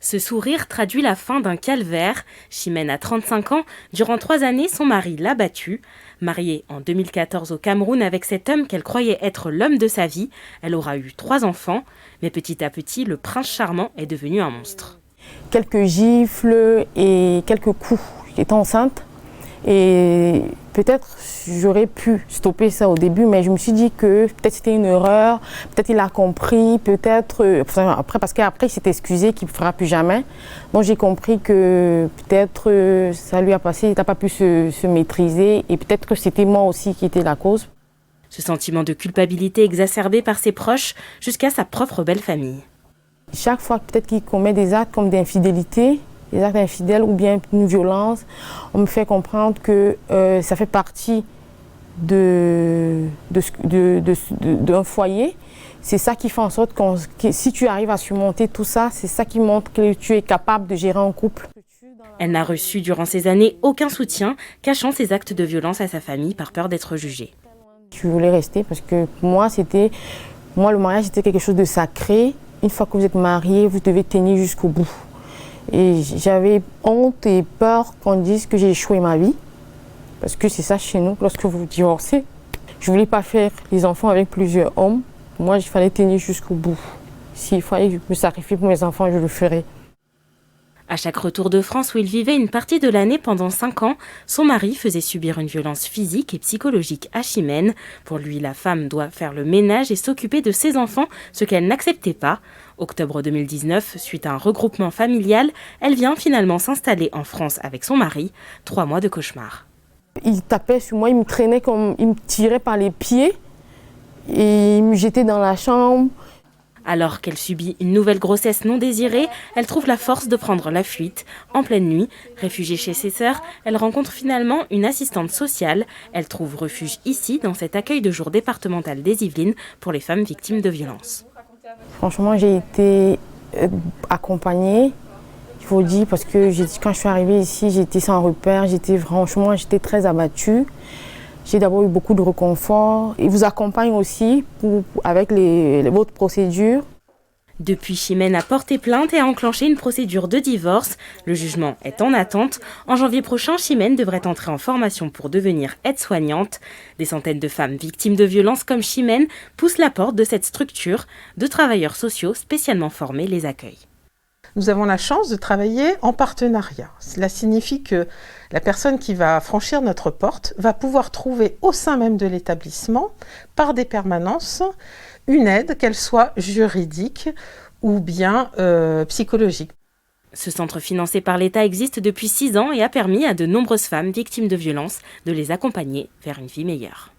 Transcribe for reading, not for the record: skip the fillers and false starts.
Ce sourire traduit la fin d'un calvaire. Chimène a 35 ans. Durant 3 années, son mari l'a battue. Mariée en 2014 au Cameroun avec cet homme qu'elle croyait être l'homme de sa vie, elle aura eu 3 enfants. Mais petit à petit, le prince charmant est devenu un monstre. Quelques gifles et quelques coups. J'étais enceinte et peut-être j'aurais pu stopper ça au début, mais je me suis dit que peut-être c'était une erreur, peut-être il a compris, après parce qu'après il s'est excusé qu'il ne fera plus jamais. Donc j'ai compris que peut-être ça lui a passé, il n'a pas pu se maîtriser et peut-être que c'était moi aussi qui étais la cause. Ce sentiment de culpabilité exacerbé par ses proches jusqu'à sa propre belle famille. Chaque fois peut-être qu'il commet des actes comme d'infidélité, des actes infidèles ou bien une violence, on me fait comprendre que ça fait partie d'un foyer. C'est ça qui fait en sorte que si tu arrives à surmonter tout ça, c'est ça qui montre que tu es capable de gérer un couple. Elle n'a reçu durant ces années aucun soutien, cachant ses actes de violence à sa famille par peur d'être jugée. Je voulais rester parce que pour moi, le mariage c'était quelque chose de sacré. Une fois que vous êtes marié, vous devez tenir jusqu'au bout. Et j'avais honte et peur qu'on dise que j'ai échoué ma vie. Parce que c'est ça chez nous, lorsque vous divorcez. Je ne voulais pas faire les enfants avec plusieurs hommes. Moi, il fallait tenir jusqu'au bout. S'il fallait me sacrifier pour mes enfants, je le ferais. À chaque retour de France où il vivait une partie de l'année pendant 5 ans, son mari faisait subir une violence physique et psychologique à Chimène. Pour lui, la femme doit faire le ménage et s'occuper de ses enfants, ce qu'elle n'acceptait pas. Octobre 2019, suite à un regroupement familial, elle vient finalement s'installer en France avec son mari. 3 mois de cauchemar. Il tapait sur moi, il me traînait il me tirait par les pieds et il me jetait dans la chambre. Alors qu'elle subit une nouvelle grossesse non désirée, elle trouve la force de prendre la fuite. En pleine nuit, réfugiée chez ses sœurs, elle rencontre finalement une assistante sociale. Elle trouve refuge ici, dans cet accueil de jour départemental des Yvelines pour les femmes victimes de violences. Franchement, j'ai été accompagnée, il faut dire, parce que quand je suis arrivée ici, j'étais sans repère, j'étais très abattue. J'ai d'abord eu beaucoup de réconfort. Ils vous accompagnent aussi avec votre procédure. Depuis, Chimène a porté plainte et a enclenché une procédure de divorce. Le jugement est en attente. En janvier prochain, Chimène devrait entrer en formation pour devenir aide-soignante. Des centaines de femmes victimes de violences comme Chimène poussent la porte de cette structure. 2 travailleurs sociaux spécialement formés les accueillent. Nous avons la chance de travailler en partenariat. Cela signifie que la personne qui va franchir notre porte va pouvoir trouver au sein même de l'établissement, par des permanences, une aide, qu'elle soit juridique ou bien psychologique. Ce centre financé par l'État existe depuis 6 ans et a permis à de nombreuses femmes victimes de violences de les accompagner vers une vie meilleure.